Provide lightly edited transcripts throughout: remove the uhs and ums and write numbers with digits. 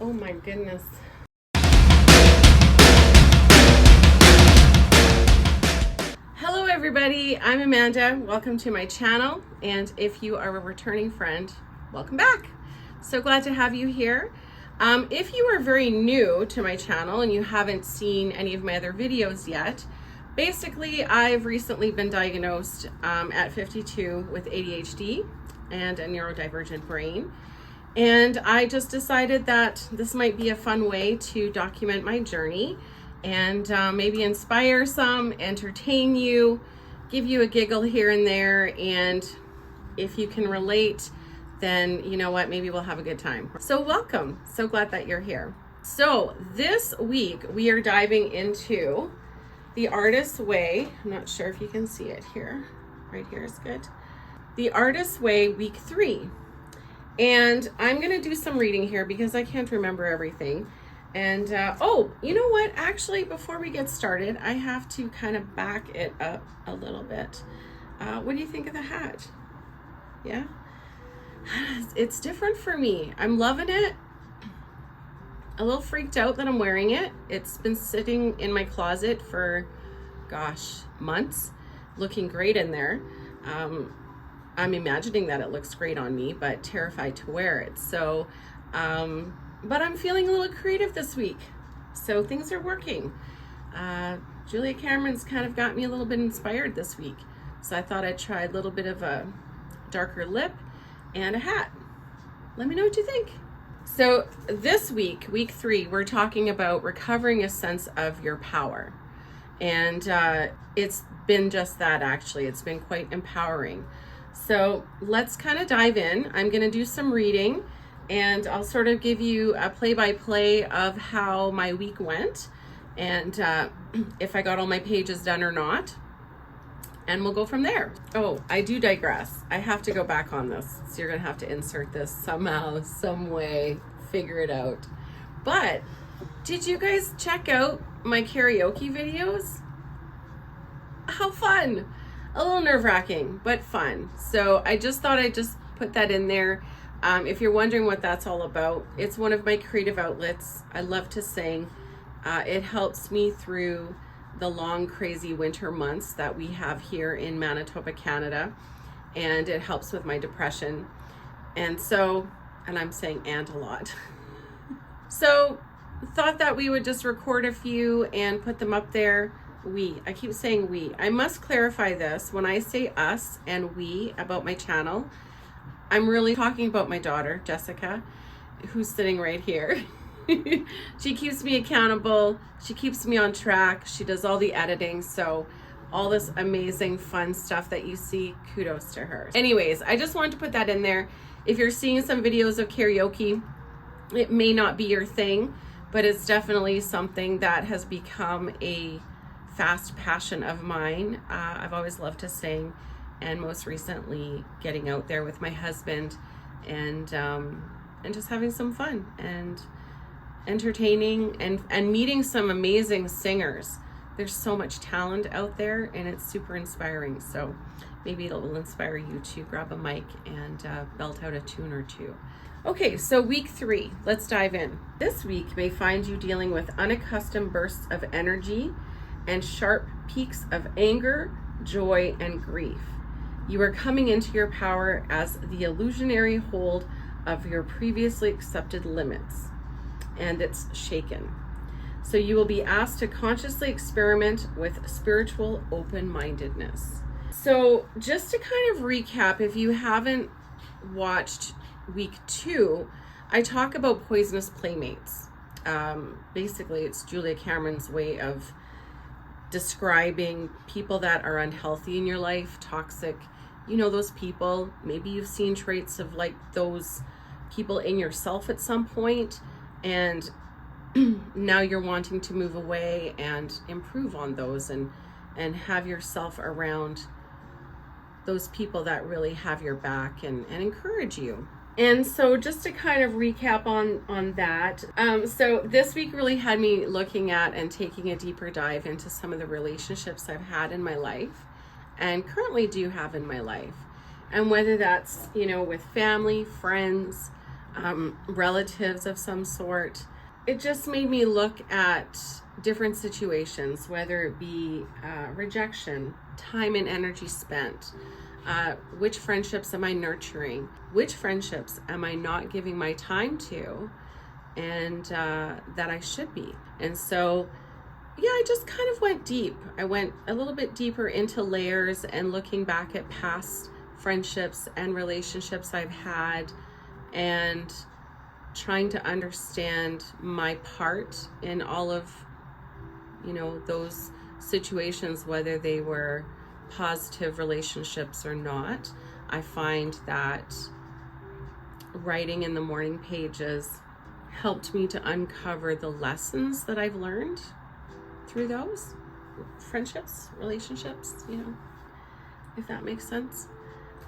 Oh my goodness. Hello everybody, I'm Amanda. Welcome to my channel, and if you are a returning friend, welcome back. So glad to have you here. If you are very new to my channel and you haven't seen any of my other videos yet, basically I've recently been diagnosed at 52 with ADHD and a neurodivergent brain. And I just decided that this might be a fun way to document my journey and maybe inspire some, entertain you, give you a giggle here and there. And if you can relate, then you know what, maybe we'll have a good time. So welcome, so glad that you're here. So this week we are diving into The Artist's Way. I'm not sure if you can see it here. Right here is good. The Artist's Way, week 3. And I'm gonna do some reading here because I can't remember everything. And oh, you know what? Actually, before we get started, I have to kind of back it up a little bit. What do you think of the hat? Yeah? It's different for me. I'm loving it. A little freaked out that I'm wearing it. It's been sitting in my closet for, gosh, months, looking great in there. I'm imagining that it looks great on me, but terrified to wear it. So, but I'm feeling a little creative this week. So things are working. Julia Cameron's kind of got me a little bit inspired this week. So I thought I'd try a little bit of a darker lip and a hat. Let me know what you think. So this week, week 3, we're talking about recovering a sense of your power. And it's been just that, actually. It's been quite empowering. So let's kind of dive in. I'm going to do some reading and I'll sort of give you a play-by-play of how my week went and if I got all my pages done or not. And we'll go from there. Oh, I do digress. I have to go back on this. So you're going to have to insert this somehow, some way, figure it out. But did you guys check out my karaoke videos? How fun! A little nerve-wracking, but fun. So I just thought I'd just put that in there. If you're wondering what that's all about, it's one of my creative outlets. I love to sing. It helps me through the long, crazy winter months that we have here in Manitoba, Canada. And it helps with my depression. And so, and I'm saying and a lot. So thought that we would just record a few and put them up there. I keep saying we. I must clarify this. When I say us and we about my channel, I'm really talking about my daughter, Jessica, who's sitting right here. She keeps me accountable. She keeps me on track. She does all the editing. So all this amazing fun stuff that you see, kudos to her. Anyways, I just wanted to put that in there. If you're seeing some videos of karaoke, it may not be your thing, but it's definitely something that has become a fast passion of mine. I've always loved to sing, and most recently getting out there with my husband and just having some fun and entertaining and meeting some amazing singers. There's so much talent out there and it's super inspiring. So maybe it'll inspire you to grab a mic and belt out a tune or two. Okay, so week 3, let's dive in. This week may find you dealing with unaccustomed bursts of energy and sharp peaks of anger, joy, and grief. You are coming into your power as the illusionary hold of your previously accepted limits, and it's shaken. So you will be asked to consciously experiment with spiritual open-mindedness. So just to kind of recap, if you haven't watched week 2, I talk about poisonous playmates. Basically, it's Julia Cameron's way of describing people that are unhealthy in your life, toxic. You know those people. Maybe you've seen traits of like those people in yourself at some point, and now you're wanting to move away and improve on those and have yourself around those people that really have your back and encourage you. And so just to kind of recap on that, so this week really had me looking at and taking a deeper dive into some of the relationships I've had in my life and currently do have in my life. And whether that's, you know, with family, friends, relatives of some sort. It just made me look at different situations, whether it be rejection, time and energy spent, which friendships am I nurturing, which friendships am I not giving my time to, and that I should be. And so, yeah, I just kind of went deep. I went a little bit deeper into layers and looking back at past friendships and relationships I've had, and trying to understand my part in all of, those situations, whether they were positive relationships or not. I find that writing in the morning pages helped me to uncover the lessons that I've learned through those friendships, relationships, if that makes sense.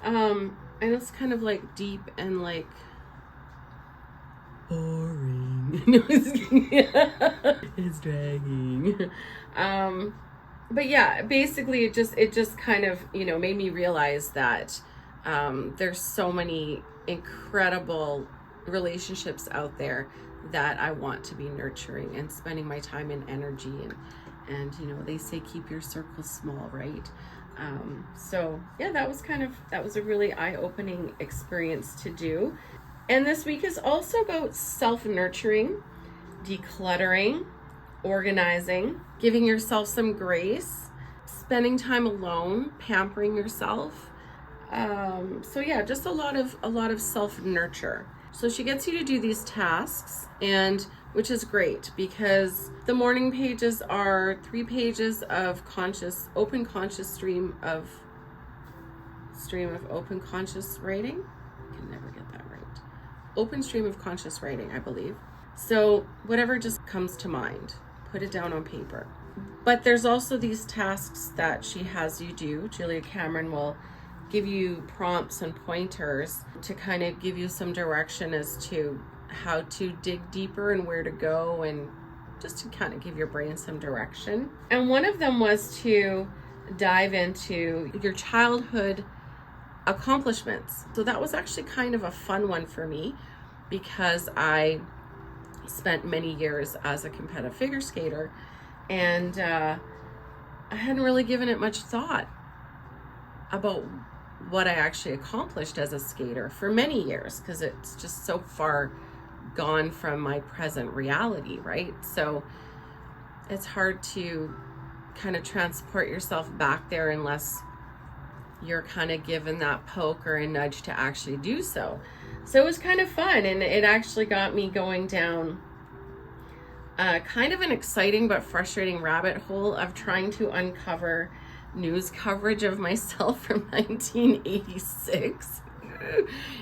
And it's kind of like deep and like boring. No, it's dragging. But yeah, basically it just kind of, made me realize that there's so many incredible relationships out there that I want to be nurturing and spending my time and energy and they say keep your circle small, right? So yeah, that was a really eye-opening experience to do. And this week is also about self-nurturing, decluttering, organizing, giving yourself some grace, spending time alone, pampering yourself. So yeah, just a lot of self-nurture. So she gets you to do these tasks, and which is great because the morning pages are 3 pages of open conscious stream of open conscious writing. I can never get that right. Open stream of conscious writing, I believe. So whatever just comes to mind, put it down on paper. But there's also these tasks that she has you do. Julia Cameron will give you prompts and pointers to kind of give you some direction as to how to dig deeper and where to go, and just to kind of give your brain some direction. And one of them was to dive into your childhood accomplishments. So that was actually kind of a fun one for me because I spent many years as a competitive figure skater, and I hadn't really given it much thought about what I actually accomplished as a skater for many years, because it's just so far gone from my present reality, right? So it's hard to kind of transport yourself back there unless you're kind of given that poke or a nudge to actually do so. So it was kind of fun, and it actually got me going down kind of an exciting but frustrating rabbit hole of trying to uncover news coverage of myself from 1986.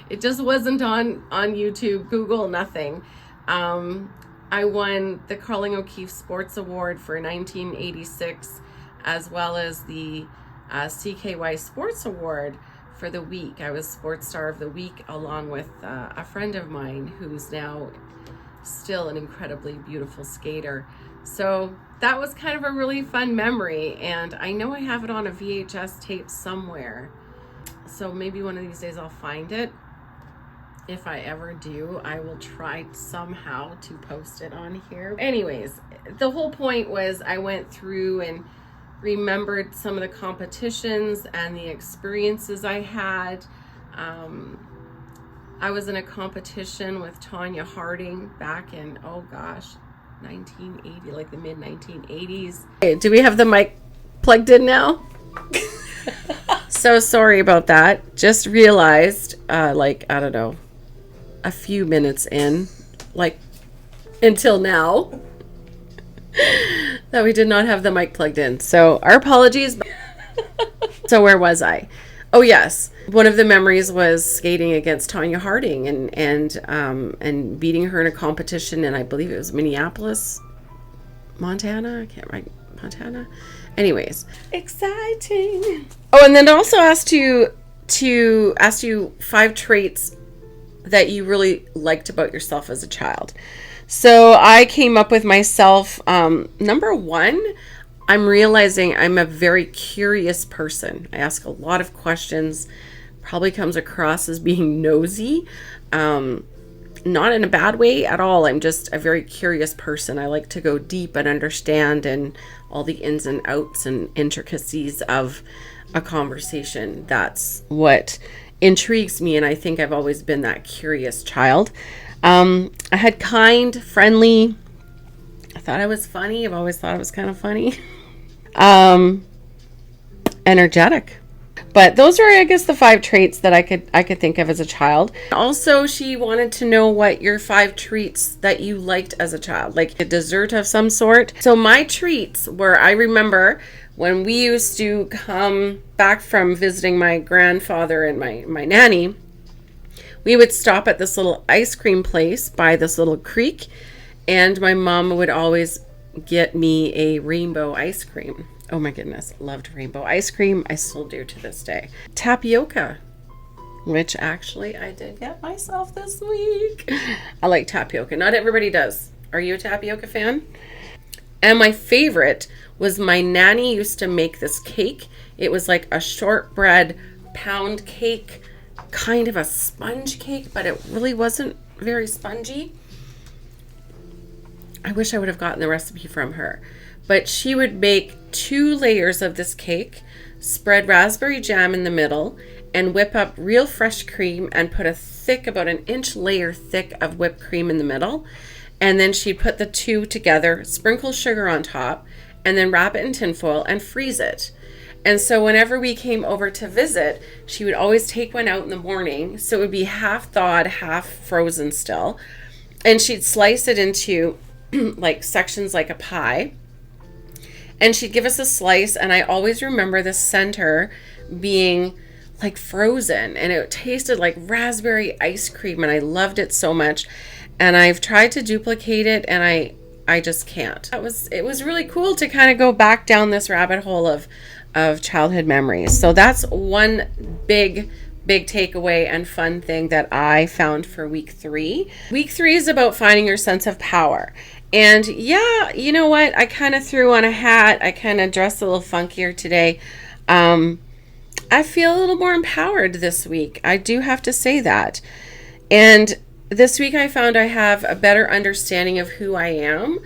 It just wasn't on YouTube, Google, nothing. I won the Carling O'Keefe Sports Award for 1986, as well as the CKY Sports Award for the week. I was Sports Star of the Week along with a friend of mine who's now still an incredibly beautiful skater. So that was kind of a really fun memory, and I know I have it on a VHS tape somewhere. So maybe one of these days I'll find it. If I ever do, I will try somehow to post it on here. Anyways, the whole point was I went through and remembered some of the competitions and the experiences I had. I was in a competition with Tanya Harding back in, 1980, like the mid 1980s. Okay, do we have the mic plugged in now? So sorry about that. Just realized, I don't know, a few minutes in, until now, that we did not have the mic plugged in. So our apologies. So where was I? Oh yes, one of the memories was skating against Tanya Harding and beating her in a competition, and I believe it was Minneapolis, Montana. I can't remember. Montana. Anyways, exciting. Oh, and then also asked you 5 traits that you really liked about yourself as a child. So I came up with myself, number 1, I'm realizing I'm a very curious person. I ask a lot of questions, probably comes across as being nosy. not in a bad way at all. I'm just a very curious person. I like to go deep and understand and all the ins and outs and intricacies of a conversation. That's what intrigues me, and I think I've always been that curious child. I had kind, friendly. I thought I was funny. I've always thought I was kind of funny. Energetic. But those are, I guess, the 5 traits that I could think of as a child. Also, she wanted to know what your 5 treats that you liked as a child, like a dessert of some sort. So my treats were, I remember when we used to come back from visiting my grandfather and my nanny, we would stop at this little ice cream place by this little creek, and my mom would always get me a rainbow ice cream. Oh my goodness, loved rainbow ice cream. I still do to this day. Tapioca, which actually I did get myself this week. I like tapioca. Not everybody does. Are you a tapioca fan? And my favorite was my nanny used to make this cake. It was like a shortbread pound cake, kind of a sponge cake, but it really wasn't very spongy. I wish I would have gotten the recipe from her. But she would make 2 layers of this cake, spread raspberry jam in the middle, and whip up real fresh cream and put a thick, about an inch layer thick of whipped cream in the middle. And then she'd put the 2 together, sprinkle sugar on top, and then wrap it in tinfoil and freeze it. And so whenever we came over to visit, she would always take one out in the morning. So it would be half thawed, half frozen still. And she'd slice it into like sections like a pie. And she'd give us a slice, and I always remember the center being like frozen, and it tasted like raspberry ice cream, and I loved it so much. And I've tried to duplicate it, and I just can't. It was really cool to kind of go back down this rabbit hole of childhood memories. So that's one big takeaway and fun thing that I found for week 3. Week 3 is about finding your sense of power. And yeah, you know what? I kind of threw on a hat. I kind of dressed a little funkier today. I feel a little more empowered this week. I do have to say that. And this week I found I have a better understanding of who I am,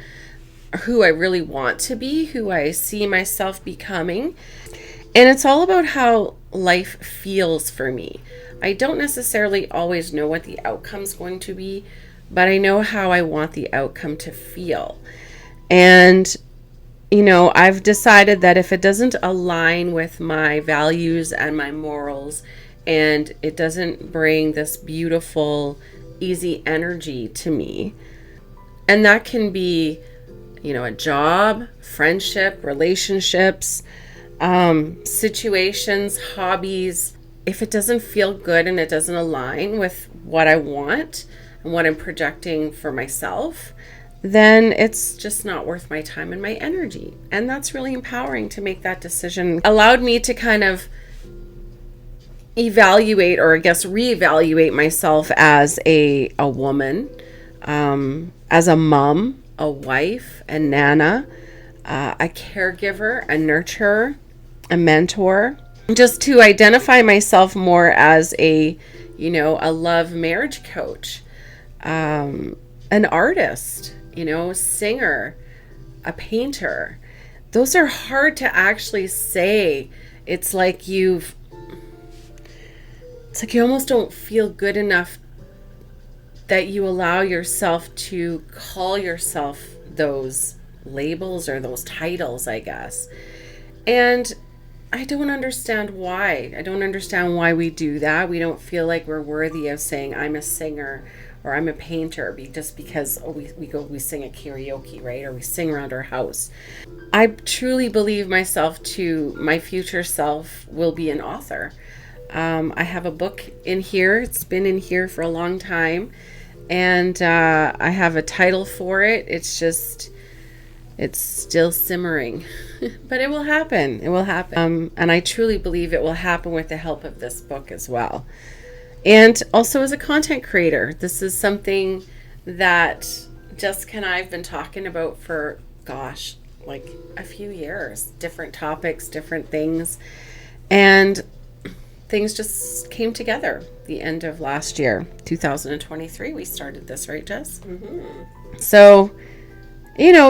who I really want to be, who I see myself becoming. And it's all about how life feels for me. I don't necessarily always know what the outcome's going to be, but I know how I want the outcome to feel. And, you know, I've decided that if it doesn't align with my values and my morals, and it doesn't bring this beautiful, easy energy to me, and that can be, you know, a job, friendship, relationships, situations, hobbies. If it doesn't feel good and it doesn't align with what I want and what I'm projecting for myself, then it's just not worth my time and my energy. And that's really empowering to make that decision. Allowed me to kind of evaluate, or I guess reevaluate myself as a woman, as a mom, a wife, a nana, a caregiver, a nurturer, a mentor, just to identify myself more as a, you know, a love marriage coach, an artist, you know, singer, a painter. Those are hard to actually say. It's like you almost don't feel good enough that you allow yourself to call yourself those labels or those titles, I guess. And I don't understand why. I don't understand why we do that. We don't feel like we're worthy of saying I'm a singer or I'm a painter just because we sing at karaoke, right? Or we sing around our house. I truly believe my future self will be an author. I have a book in here. It's been in here for a long time. And I have a title for it. It's still simmering, but it will happen. It will happen. And I truly believe it will happen with the help of this book as well. And also as a content creator, this is something that Jessica and I have been talking about for, like a few years, different topics, different things. And things just came together. The end of last year, 2023, we started this, right, Jess? Mm-hmm. So,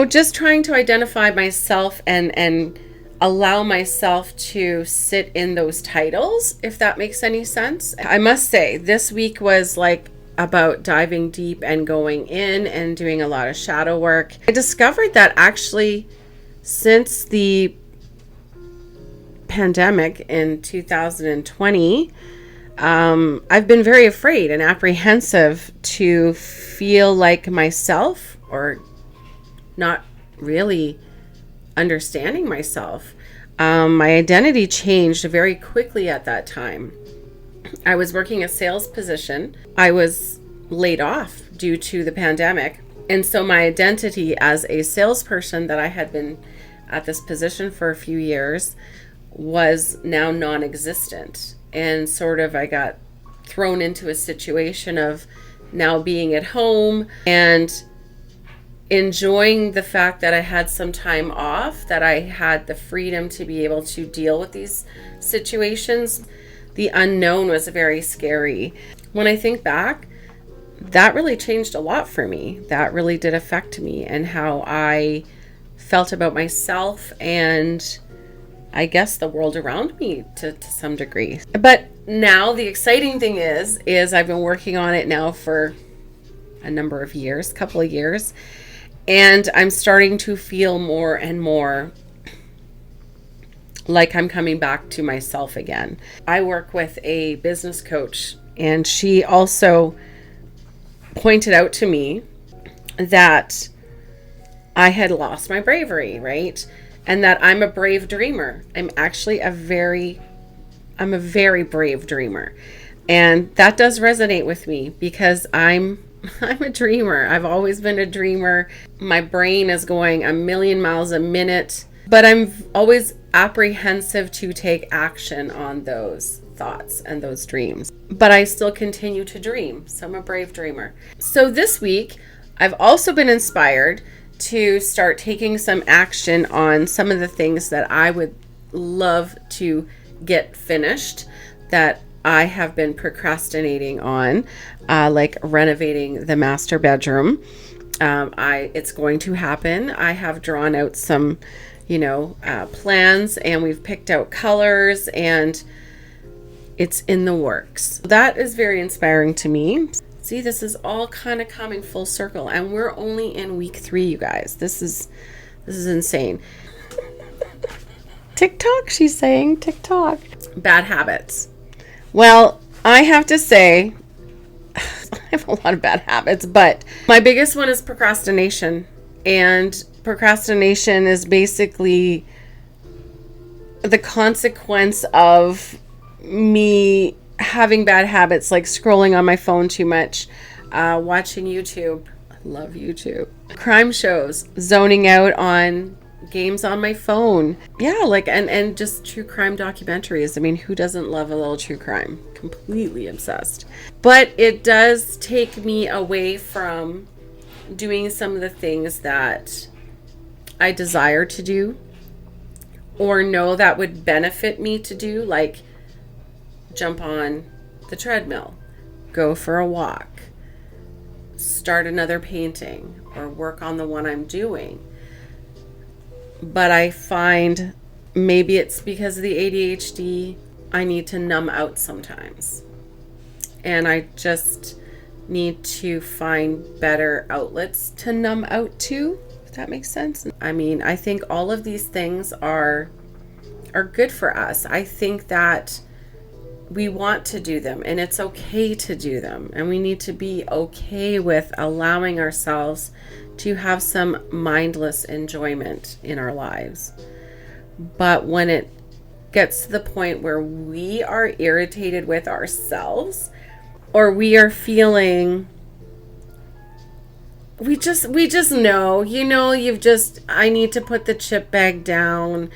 just trying to identify myself and allow myself to sit in those titles, if that makes any sense. I must say, this week was like about diving deep and going in and doing a lot of shadow work. I discovered that actually since the pandemic in 2020, I've been very afraid and apprehensive to feel like myself, or not really understanding myself. My identity changed very quickly at that time. I was working a sales position. I was laid off due to the pandemic. And so my identity as a salesperson, that I had been at this position for a few years, was now non-existent. And sort of I got thrown into a situation of now being at home and enjoying the fact that I had some time off, that I had the freedom to be able to deal with these situations. The unknown was very scary. When I think back, that really changed a lot for me. That really did affect me and how I felt about myself and I guess the world around me to some degree. But now the exciting thing is I've been working on it now for a number of years, couple of years, and I'm starting to feel more and more like I'm coming back to myself again. I work with a business coach, and she also pointed out to me that I had lost my bravery, right? And that I'm a brave dreamer. I'm actually a very brave dreamer. And that does resonate with me because I'm a dreamer. I've always been a dreamer. My brain is going a million miles a minute, but I'm always apprehensive to take action on those thoughts and those dreams. But I still continue to dream. So I'm a brave dreamer. So this week, I've also been inspired to start taking some action on some of the things that I would love to get finished that I have been procrastinating on, like renovating the master bedroom. It's going to happen. I have drawn out some, plans, and we've picked out colors, and it's in the works. That is very inspiring to me. See, this is all kind of coming full circle, and we're only in week 3, you guys. This is insane. TikTok, she's saying TikTok. Bad habits. Well, I have to say, I have a lot of bad habits, but my biggest one is procrastination. And procrastination is basically the consequence of me having bad habits, like scrolling on my phone too much, watching YouTube. I love YouTube. Crime shows, zoning out on games on my phone. Yeah, and just true crime documentaries. I mean, who doesn't love a little true crime? Completely obsessed. But it does take me away from doing some of the things that I desire to do or know that would benefit me to do, like jump on the treadmill, go for a walk, start another painting, or work on the one I'm doing. But I find maybe it's because of the ADHD, I need to numb out sometimes. And I just need to find better outlets to numb out to, if that makes sense. I mean, I think all of these things are good for us. I think that we want to do them, and it's okay to do them, and we need to be okay with allowing ourselves to have some mindless enjoyment in our lives. But when it gets to the point where we are irritated with ourselves, or we are feeling, we just know, I need to put the chip bag down.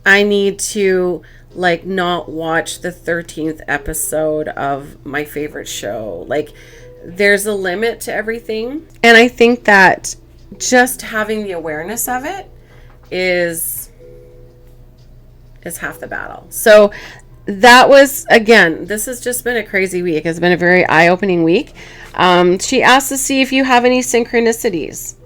I need to not watch the 13th episode of my favorite show. There's a limit to everything. And I think that just having the awareness of it is half the battle. So that was, again, this has just been a crazy week. It's been a very eye-opening week. She asked to see if you have any synchronicities.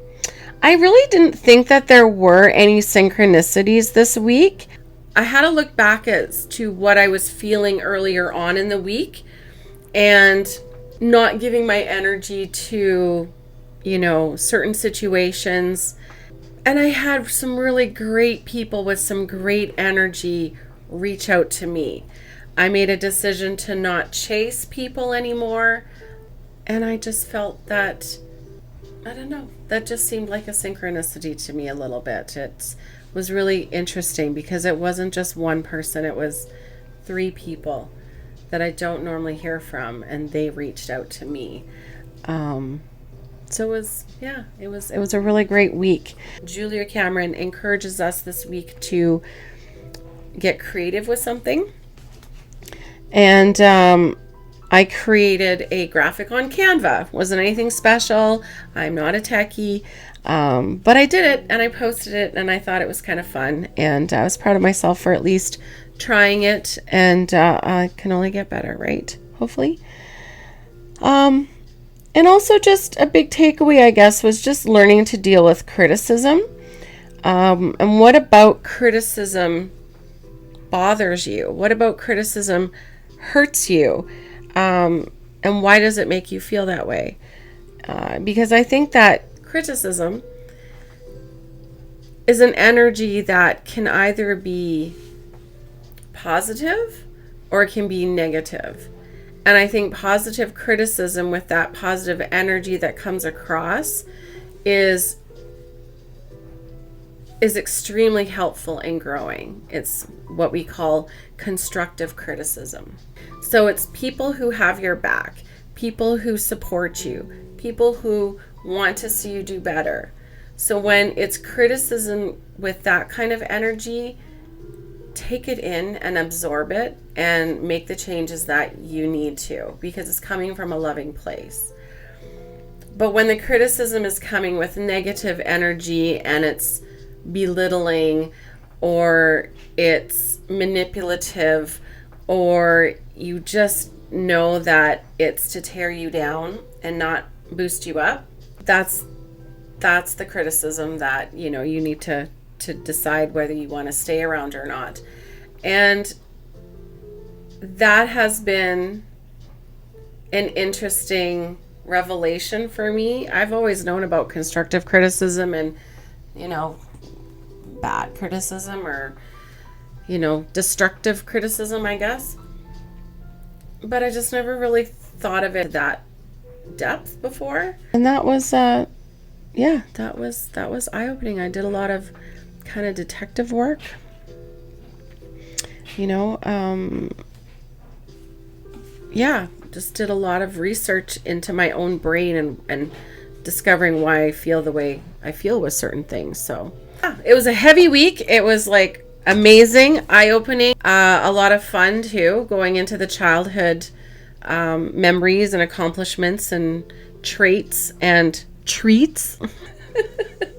I really didn't think that there were any synchronicities this week. I had to look back as to what I was feeling earlier on in the week and not giving my energy to, certain situations. And I had some really great people with some great energy reach out to me. I made a decision to not chase people anymore. And I just felt that, I don't know, that just seemed like a synchronicity to me a little bit. It was really interesting because it wasn't just one person, it was 3 people that I don't normally hear from, and they reached out to me. So it was a really great week. Julia Cameron encourages us this week to get creative with something. And I created a graphic on Canva. Wasn't anything special. I'm not a techie. But I did it and I posted it and I thought it was kind of fun. And I was proud of myself for at least trying it. And I can only get better, right? Hopefully. And also just a big takeaway, I guess, was just learning to deal with criticism. And what about criticism bothers you? What about criticism hurts you? And why does it make you feel that way? Because I think that criticism is an energy that can either be positive or it can be negative. And I think positive criticism with that positive energy that comes across is extremely helpful in growing. It's what we call constructive criticism. So it's people who have your back, people who support you, people who want to see you do better. So when it's criticism with that kind of energy, take it in and absorb it and make the changes that you need to, because it's coming from a loving place. But when the criticism is coming with negative energy and it's belittling or it's manipulative or you just know that it's to tear you down and not boost you up, that's the criticism that you need to decide whether you want to stay around or not. And that has been an interesting revelation for me. I've always known about constructive criticism and bad criticism or destructive criticism, I guess, but I just never really thought of it that depth before. And that was that was eye-opening. I did a lot of kind of detective work, just did a lot of research into my own brain and discovering why I feel the way I feel with certain things. So it was a heavy week. It was like amazing, eye-opening, a lot of fun too, going into the childhood memories and accomplishments and traits and treats.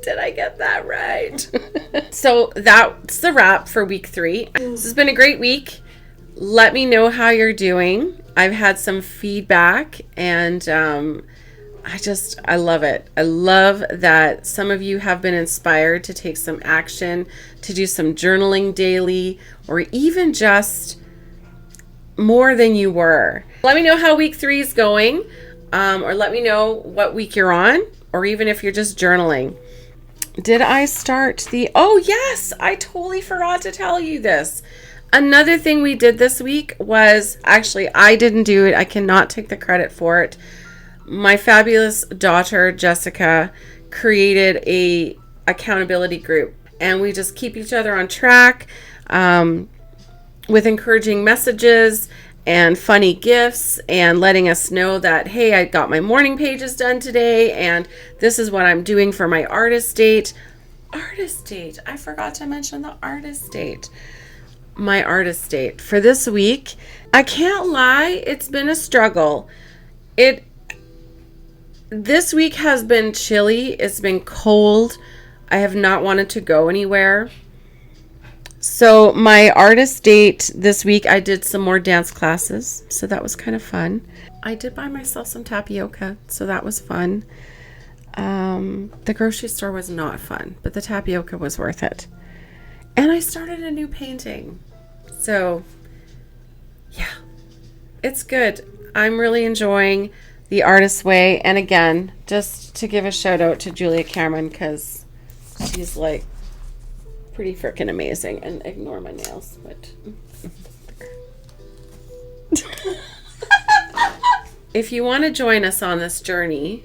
Did I get that right? So that's the wrap for week 3. This has been a great week. Let me know how you're doing. I've had some feedback and I love it. I love that some of you have been inspired to take some action, to do some journaling daily, or even just more than you were. Let me know how week 3 is going, or let me know what week you're on, or even if you're just journaling. Did I start oh yes, I totally forgot to tell you this. Another thing we did this week was, actually, I didn't do it. I cannot take the credit for it. My fabulous daughter, Jessica, created a accountability group, and we just keep each other on track with encouraging messages and funny gifts and letting us know that, hey, I got my morning pages done today, and this is what I'm doing for my artist date. Artist date. I forgot to mention the artist date. My artist date for this week. I can't lie, it's been a struggle. This week has been chilly. It's been cold. I have not wanted to go anywhere. So my artist date this week, I did some more dance classes. So that was kind of fun. I did buy myself some tapioca. So that was fun. The grocery store was not fun, but the tapioca was worth it. And I started a new painting. So yeah, it's good. I'm really enjoying the artist's way. And again, just to give a shout out to Julia Cameron, because she's like pretty freaking amazing. And ignore my nails, but if you want to join us on this journey,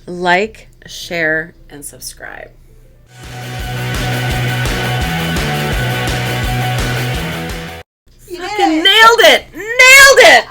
like, share, and subscribe. You Fucking nailed it! Nailed it!